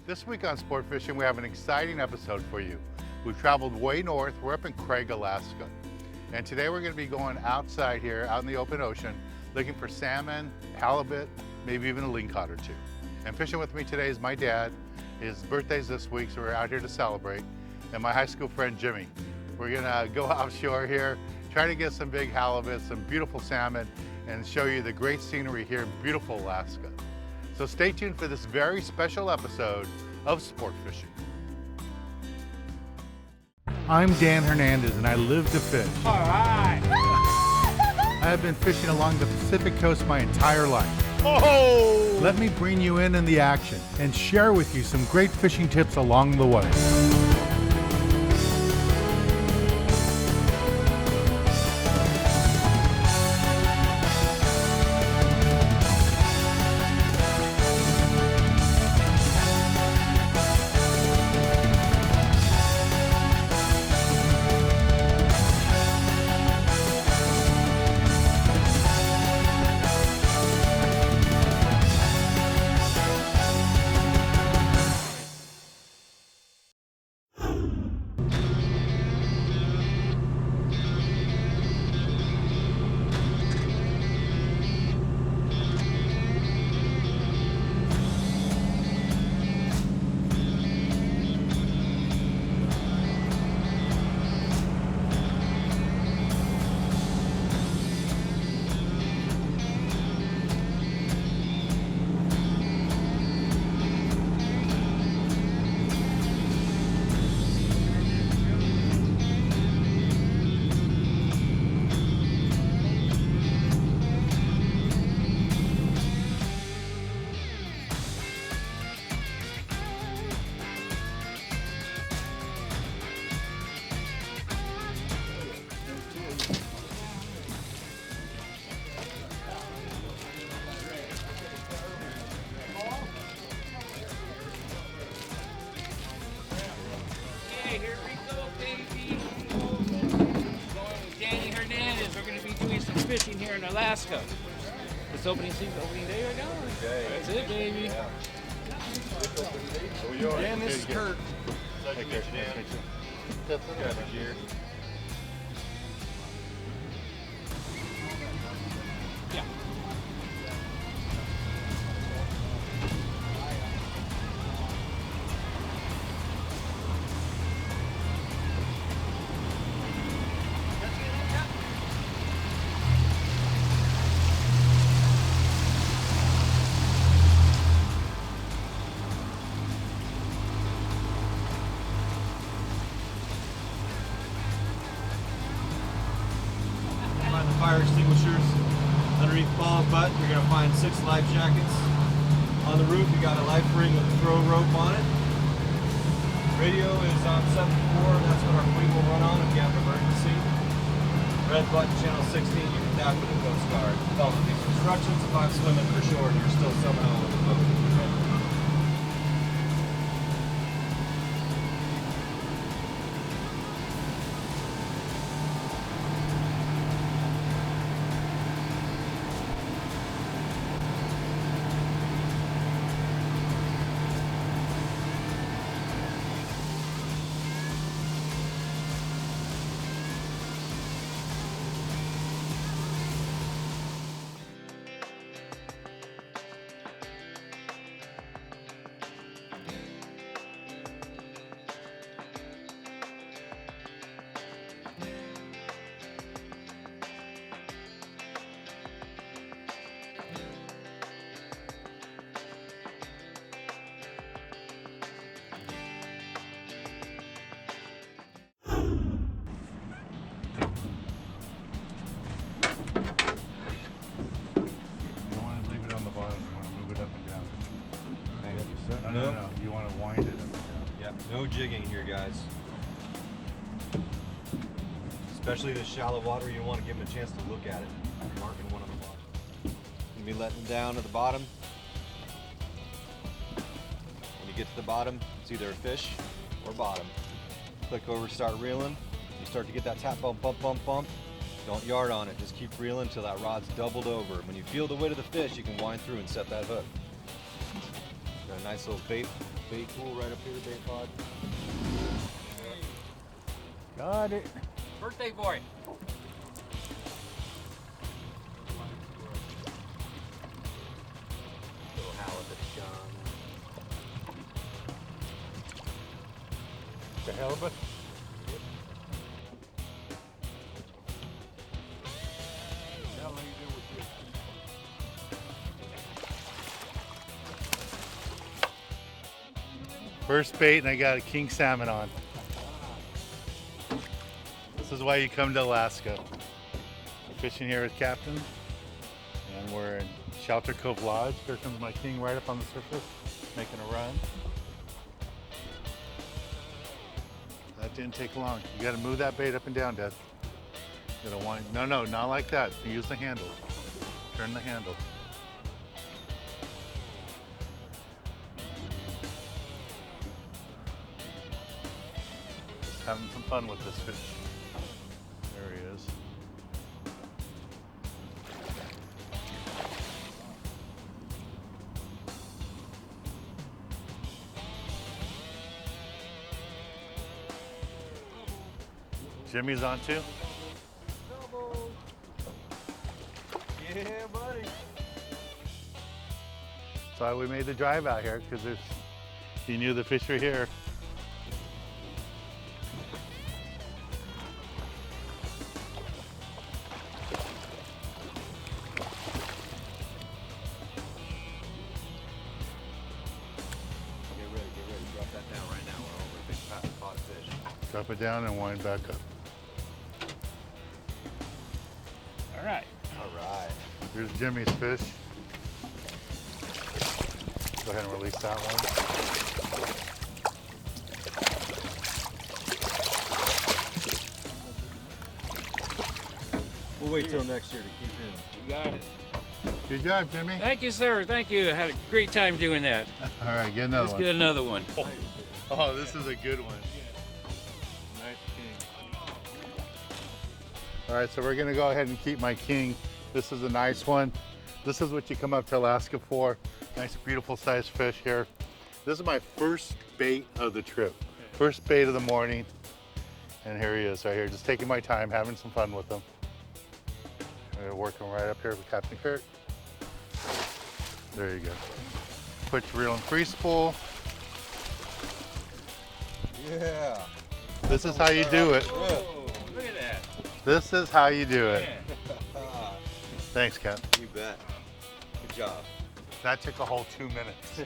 This week on Sport Fishing, we have an exciting episode for you. We've traveled way north. We're up in Craig, Alaska. And today we're going to be going outside here, out in the open ocean, looking for salmon, halibut, maybe even a lingcod or two. And fishing with me today is my dad. His birthday's this week, so we're out here to celebrate. And my high school friend, Jimmy. We're going to go offshore here, try to get some big halibut, some beautiful salmon, and show you the great scenery here in beautiful Alaska. So stay tuned for this very special episode of Sport Fishing. I'm Dan Hernandez and I live to fish. All right. I have been fishing along the Pacific coast my entire life. Oh! Let me bring you in the action and share with you some great fishing tips along the way. Here we go, baby. Going with Danny Hernandez. We're going to be doing some fishing here in Alaska. It's opening day right now? Okay. That's it, baby. And this is Kurt. Pleasure to meet you, Dan. Got my gear. Yeah. Find the fire extinguishers. Underneath the ball butt, you're going to find 6 life jackets. On the roof, you got a life ring with a throw rope on it. Radio is on 74. That's what our fleet will run on if you have an emergency. Red button, channel 16, you can tap with the Coast Guard. Follow these instructions. If I'm swimming for shore and you're still somehow on the boat. You want to leave it on the bottom, you want to move it up and down. Nope. No, you want to wind it up and down. Yeah, no jigging here, guys. Especially this shallow water, you want to give them a chance to look at it. Marking one on the bottom. You'll be letting down to the bottom. When you get to the bottom, it's either a fish or bottom. Click over, start reeling. You start to get that tap bump, bump, bump, bump. Don't yard on it, just keep reeling until that rod's doubled over. When you feel the weight of the fish, you can wind through and set that hook. Got a nice little bait Bait pool right up here, bait pod. Got it. Birthday boy. Little halibut John. The halibut. First bait, and I got a king salmon on. This is why you come to Alaska. We're fishing here with Captain, and we're in Shelter Cove Lodge. Here comes my king right up on the surface, making a run. That didn't take long. You got to move that bait up and down, Dad. You gotta wind. No, not like that. Use the handle. Turn the handle. Having some fun with this fish. There he is. Jimmy's on too. Yeah, buddy. That's why we made the drive out here, because he knew the fish were here. Get ready. Drop that down right now. We're over a big pot of fish. Drop it down and wind back up. All right. All right. Here's Jimmy's fish. Go ahead and release that one. We'll wait till next year to keep him. You got it. Good job, Jimmy. Thank you, sir. Thank you. I had a great time doing that. All right, get another Let's one. get another one. Oh, this is a good one. Nice king. All right, so we're gonna go ahead and keep my king. This is a nice one. This is what you come up to Alaska for. Nice, beautiful sized fish here. This is my first bait of the trip. First bait of the morning. And here he is right here, just taking my time, having some fun with him. We're working right up here with Captain Kurt. There you go. Put your reel in free spool. Yeah. This is how you do it. Whoa, look at that. This is how you do it. Yeah. Thanks, Cap. You bet. Good job. That took a whole 2 minutes.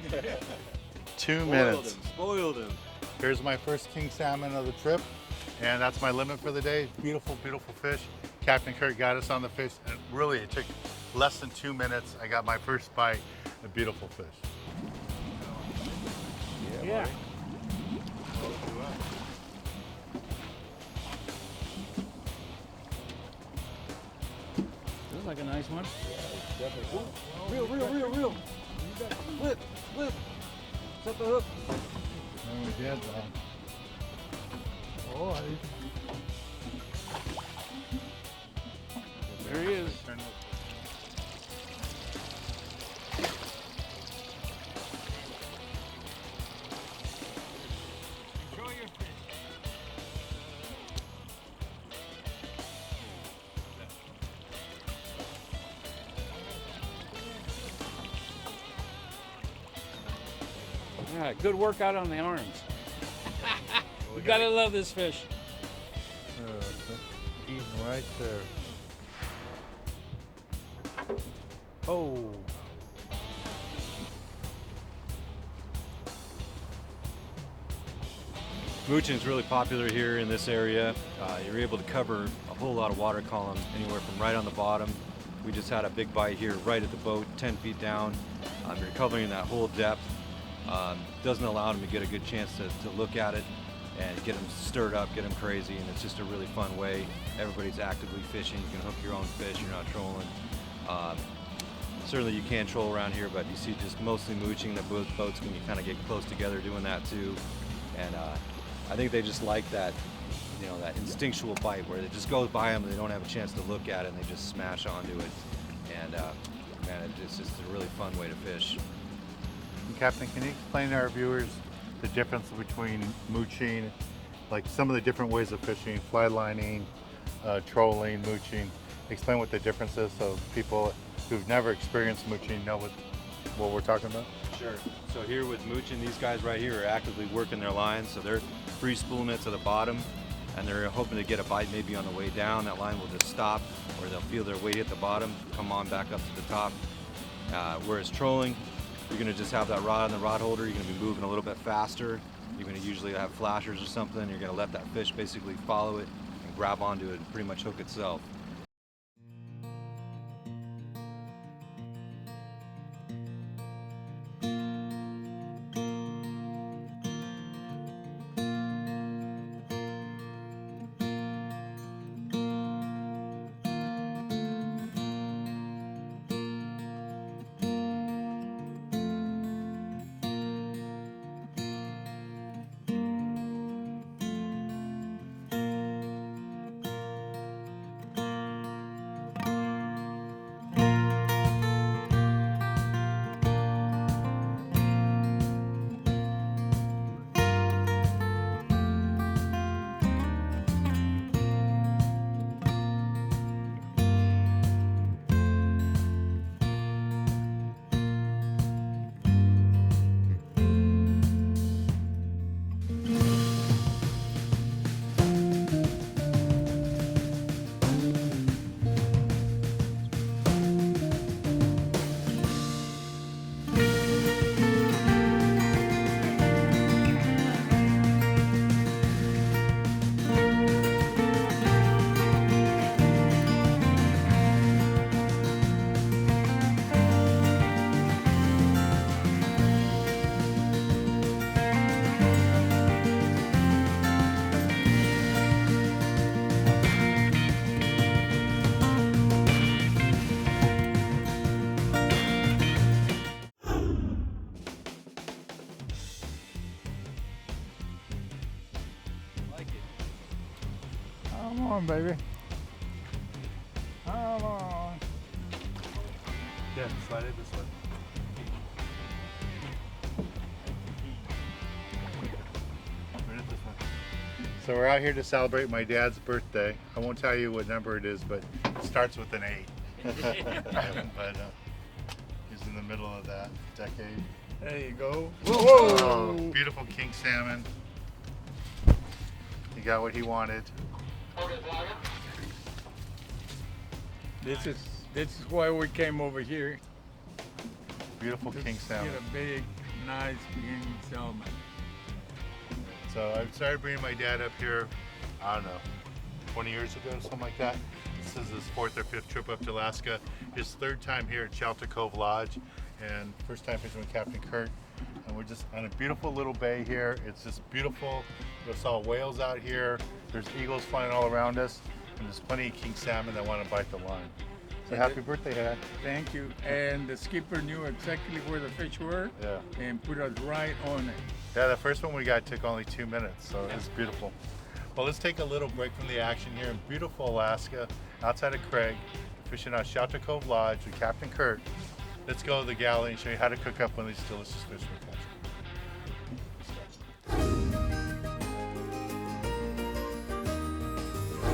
2 minutes. Spoiled him. Here's my first king salmon of the trip, and that's my limit for the day. Beautiful, beautiful fish. Captain Kurt got us on the fish, and really it took less than 2 minutes. I got my first bite, a beautiful fish. Yeah. Looks like a nice one. Reel. Flip. Set the hook. And we did. Oh, There he is. Show your fish. All right, good workout on the arms. You gotta love this fish. Eating right there. Oh. Mooching is really popular here in this area. You're able to cover a whole lot of water column, anywhere from right on the bottom. We just had a big bite here right at the boat, 10 feet down. You're covering that whole depth. Doesn't allow them to get a good chance to look at it and get them stirred up, get them crazy, and it's just a really fun way. Everybody's actively fishing. You can hook your own fish, you're not trolling. Certainly you can troll around here, but you see just mostly mooching. The boats can kind of get close together doing that too. And I think they just like that, that instinctual bite where it just goes by them and they don't have a chance to look at it and they just smash onto it. And man, it's just a really fun way to fish. Captain, can you explain to our viewers the difference between mooching, like some of the different ways of fishing, fly lining, trolling, mooching. Explain what the difference is so people who've never experienced mooching know what we're talking about. Sure. So here with mooching, these guys right here are actively working their lines. So they're free spooling it to the bottom, and they're hoping to get a bite maybe on the way down. That line will just stop, or they'll feel their weight hit the bottom, come on back up to the top. Whereas trolling, you're gonna just have that rod on the rod holder. You're gonna be moving a little bit faster. You're gonna usually have flashers or something. You're gonna let that fish basically follow it and grab onto it and pretty much hook itself. Come on, baby. Come on. Yeah, slide it this way. Bring it this way. So we're out here to celebrate my dad's birthday. I won't tell you what number it is, but it starts with an 8. But he's in the middle of that decade. There you go. Whoa! Oh, beautiful king salmon. He got what he wanted. This is why we came over here. Beautiful king salmon. Get a big, nice king salmon. So I started bringing my dad up here, I don't know, 20 years ago, something like that. This is his 4th or 5th trip up to Alaska. His 3rd time here at Shelter Cove Lodge, and first time fishing with Captain Kurt. And we're just on a beautiful little bay here. It's just beautiful. We saw whales out here. There's eagles flying all around us, and there's plenty of king salmon that want to bite the line. So happy birthday, Dad. Thank you. And the skipper knew exactly where the fish were. Yeah. And put us right on it. Yeah, the first one we got took only 2 minutes, so it's beautiful. Well, let's take a little break from the action here in beautiful Alaska, outside of Craig, fishing out Shelter Cove Lodge with Captain Kurt. Let's go to the galley and show you how to cook up one of these delicious fish we're catching.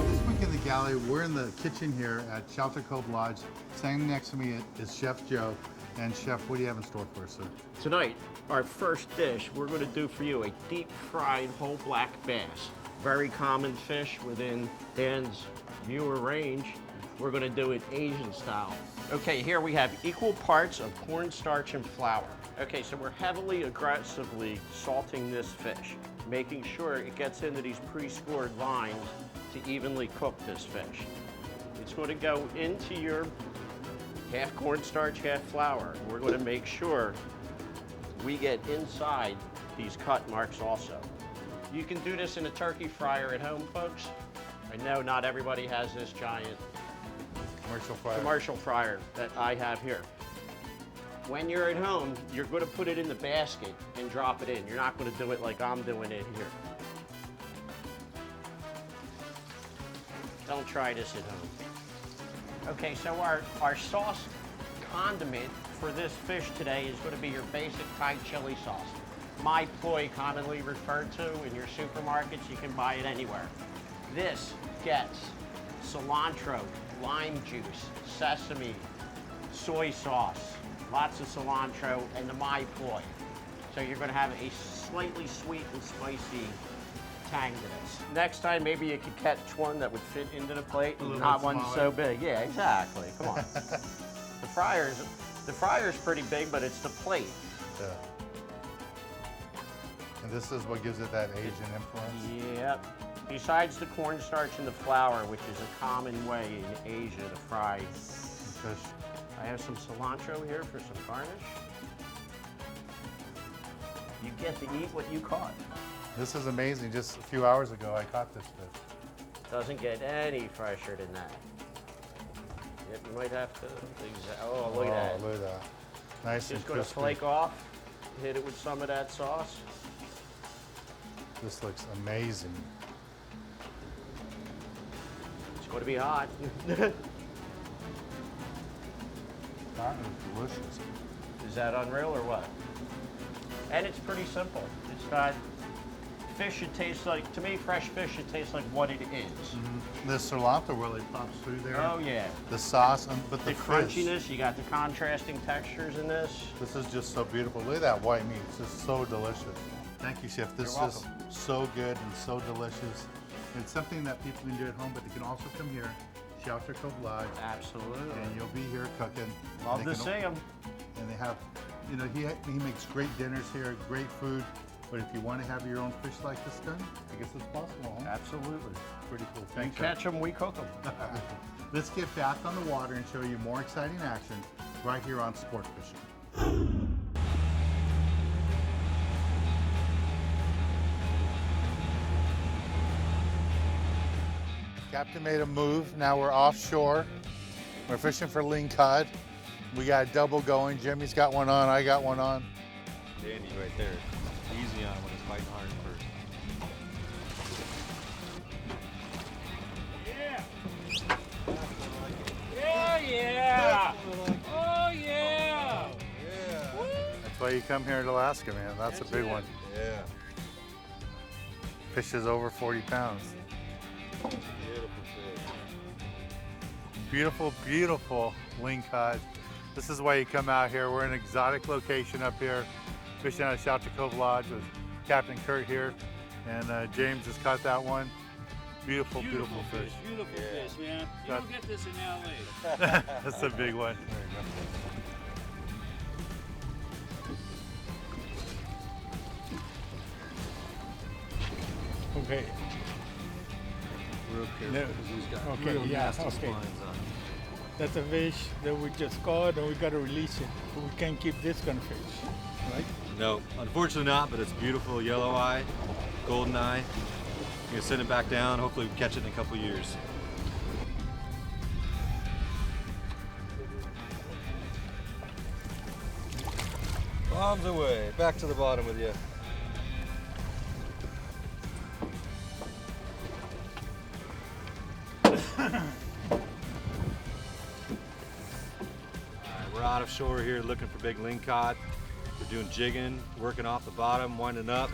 This week in the galley, we're in the kitchen here at Shelter Cove Lodge. Standing next to me is Chef Joe. And Chef, what do you have in store for us, sir? Tonight, our first dish, we're going to do for you a deep fried whole black bass. Very common fish within Dan's viewer range. We're going to do it Asian style. Okay, here we have equal parts of cornstarch and flour. Okay, so we're heavily, aggressively salting this fish, making sure it gets into these pre-scored lines to evenly cook this fish. It's going to go into your half cornstarch, half flour. We're going to make sure we get inside these cut marks also. You can do this in a turkey fryer at home, folks. I know not everybody has this giant commercial fryer that I have here. When you're at home, you're going to put it in the basket and drop it in. You're not going to do it like I'm doing it here. Don't try this at home. Okay, so our sauce condiment for this fish today is going to be your basic Thai chili sauce. my ploy commonly referred to in your supermarkets. You can buy it anywhere. This gets cilantro, lime juice, sesame, soy sauce, lots of cilantro, and the my ploy. So you're going to have a slightly sweet and spicy tang to this. Next time, maybe you could catch one that would fit into the plate, and not one so big. Yeah, exactly. Come on. The fryer's pretty big, but it's the plate. Yeah. And this is what gives it that Asian influence? Yep. Besides the cornstarch and the flour, which is a common way in Asia to fry Fish. I have some cilantro here for some garnish. You get to eat what you caught. This is amazing. Just a few hours ago, I caught this fish. Doesn't get any fresher than that. Yep, you might have to. Oh, look at that. Look at that. Nice Just and going to crispy. flake off, hit it with some of that sauce. This looks amazing. It's going to be hot. That is delicious. Is that unreal or what? And it's pretty simple. It's got fish, it tastes like, to me, fresh fish, it tastes like what it is. The cilantro really pops through there. Oh, yeah. The sauce, but the The fish. crunchiness, you got the contrasting textures in this. This is just so beautiful. Look at that white meat. It's just so delicious. Thank you, Chef. This You're is so good and so delicious. It's something that people can do at home, but they can also come here, Shelter Cove Lodge, Absolutely. and you'll be here cooking. Love They to can- see them. And they have, you know, he makes great dinners here, great food. But if you want to have your own fish like this done, I guess it's possible. Huh? Absolutely. Pretty cool. You Thanks, catch them, we cook them. Let's get back on the water and show you more exciting action right here on Sport Fishing. Captain made a move. Now we're offshore. We're fishing for lingcod. We got a double going. Jimmy's got one on. I got one on. Dandy right there. Easy on him when he's fighting hard first. Yeah. Yeah, yeah. Oh, yeah. That's why you come here in Alaska, man. That's a big one. Yeah. Fish is over 40 pounds. Beautiful fish. Beautiful, beautiful lingcod. This is why you come out here. We're in an exotic location up here, fishing out of Shelter Cove Lodge with Captain Kurt here. And James just caught that one. Beautiful, beautiful fish. Beautiful fish, man. You Got- don't get this in LA. That's a big one. Okay. Real careful No. because he's got Okay, real yeah, nasty okay. spines on him. That's a fish that we just caught and we gotta release it. We can't keep this kind of fish, right? No, unfortunately not, but it's beautiful yellow eye, golden eye. You're gonna send it back down. Hopefully we catch it in a couple years. Bombs away. Back to the bottom with you. Alright, we're out of shore here looking for big lingcod. We're doing jigging, working off the bottom, winding up,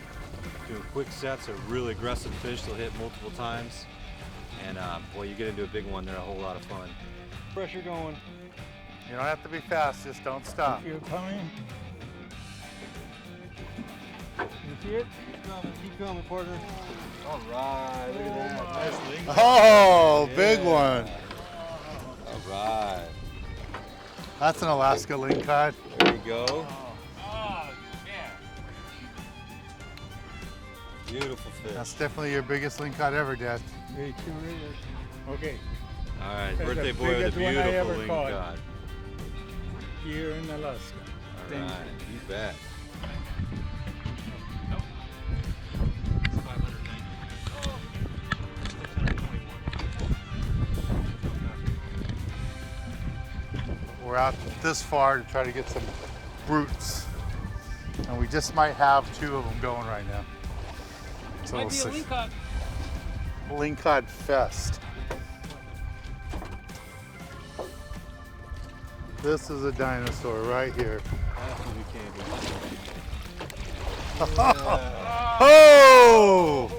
doing quick sets of really aggressive fish they'll hit multiple times. And boy, you get into a big one, they're a whole lot of fun. Pressure going. You don't have to be fast, just don't stop. You're coming. You see it? Keep coming, partner. All right, look at that. Nice lingcod. Oh, big one. All right, That's an Alaska lingcod. there you go. Oh, yeah. Beautiful fish. That's definitely your biggest lingcod ever, Dad. It sure is. Okay, All right, That's birthday the boy with a biggest one I beautiful ever caught. lingcod. here in Alaska. All Thank right, you bet. We're out this far to try to get some brutes. And we just might have 2 of them going right now. So Might we'll be a see. lingcod. Lingcod Fest. This is a dinosaur right here. Oh!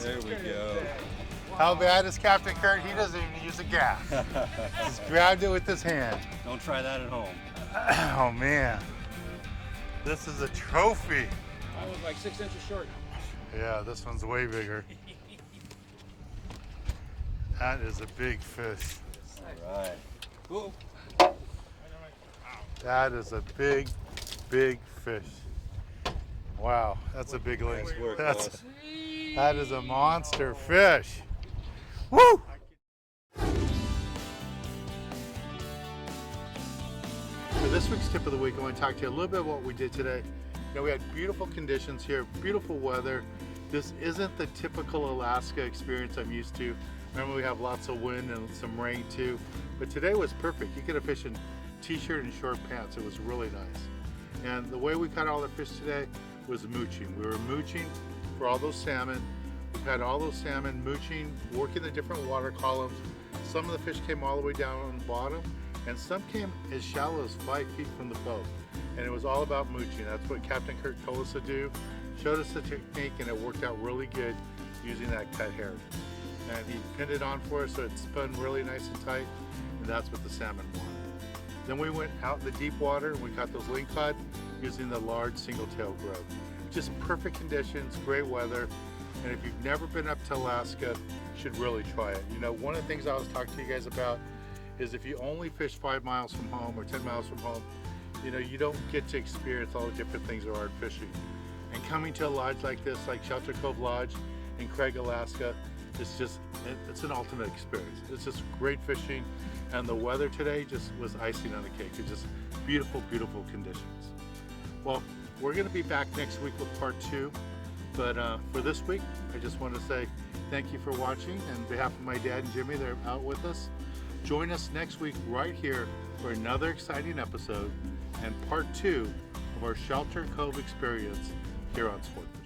There we go. How bad is Captain Kurt? He doesn't even use a gaff. Just grabbed it with his hand. Don't try that at home. Oh man, this is a trophy. I was like 6 inches short. Yeah, this one's way bigger. That is a big fish. All right. Cool. That is a big, big fish. Wow, that's a big link. Nice work, That's, boss. that is a monster fish. Woo! For this week's tip of the week, I want to talk to you a little bit about what we did today. You know, we had beautiful conditions here, beautiful weather. This isn't the typical Alaska experience I'm used to. Remember, we have lots of wind and some rain too, but today was perfect. You could have fished in t-shirt and short pants. It was really nice. And the way we caught all the fish today was mooching. We were mooching for all those salmon. We had all those salmon mooching, working the different water columns. Some of the fish came all the way down on the bottom, and some came as shallow as 5 feet from the boat. And it was all about mooching. That's what Captain Kurt told us to do. Showed us the technique, and it worked out really good using that cut hair. And he pinned it on for us so it spun really nice and tight, and that's what the salmon wanted. Then we went out in the deep water and we caught those lingcod using the large single-tail grub. Just perfect conditions, great weather, and if you've never been up to Alaska, you should really try it. You know, one of the things I was talking to you guys about is if you only fish 5 miles from home or 10 miles from home, you know, you don't get to experience all the different things there are in fishing. And coming to a lodge like this, like Shelter Cove Lodge in Craig, Alaska, it's an ultimate experience. It's just great fishing, and the weather today just was icing on the cake. It's just beautiful, beautiful conditions. Well, we're gonna be back next week with part 2, but for this week, I just want to say thank you for watching. And on behalf of my dad and Jimmy, they're out with us. Join us next week right here for another exciting episode and part 2 of our Shelter Cove experience here on Sportman.